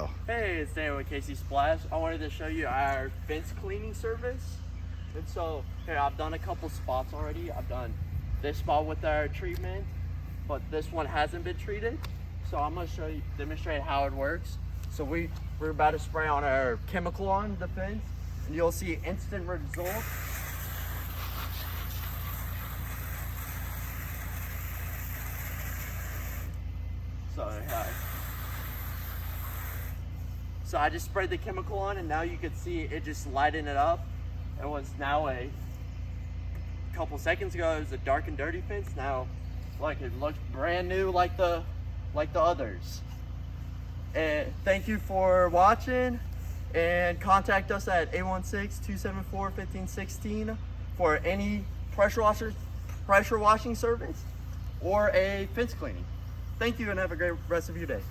Kyle. Hey, it's Dan with KC Splash. I wanted to show you our fence cleaning service. And so, here, I've done a couple spots already. I've done this spot with our treatment, but this one hasn't been treated. So I'm gonna demonstrate how it works. So we're about to spray on our chemical on the fence, and you'll see instant results. So I just sprayed the chemical on, and now you can see it just lighting it up. It was now a couple seconds ago, it was a dark and dirty fence. Now, like, it looks brand new like the others. And thank you for watching, and contact us at 816-274-1516 for any pressure washing service or a fence cleaning. Thank you, and have a great rest of your day.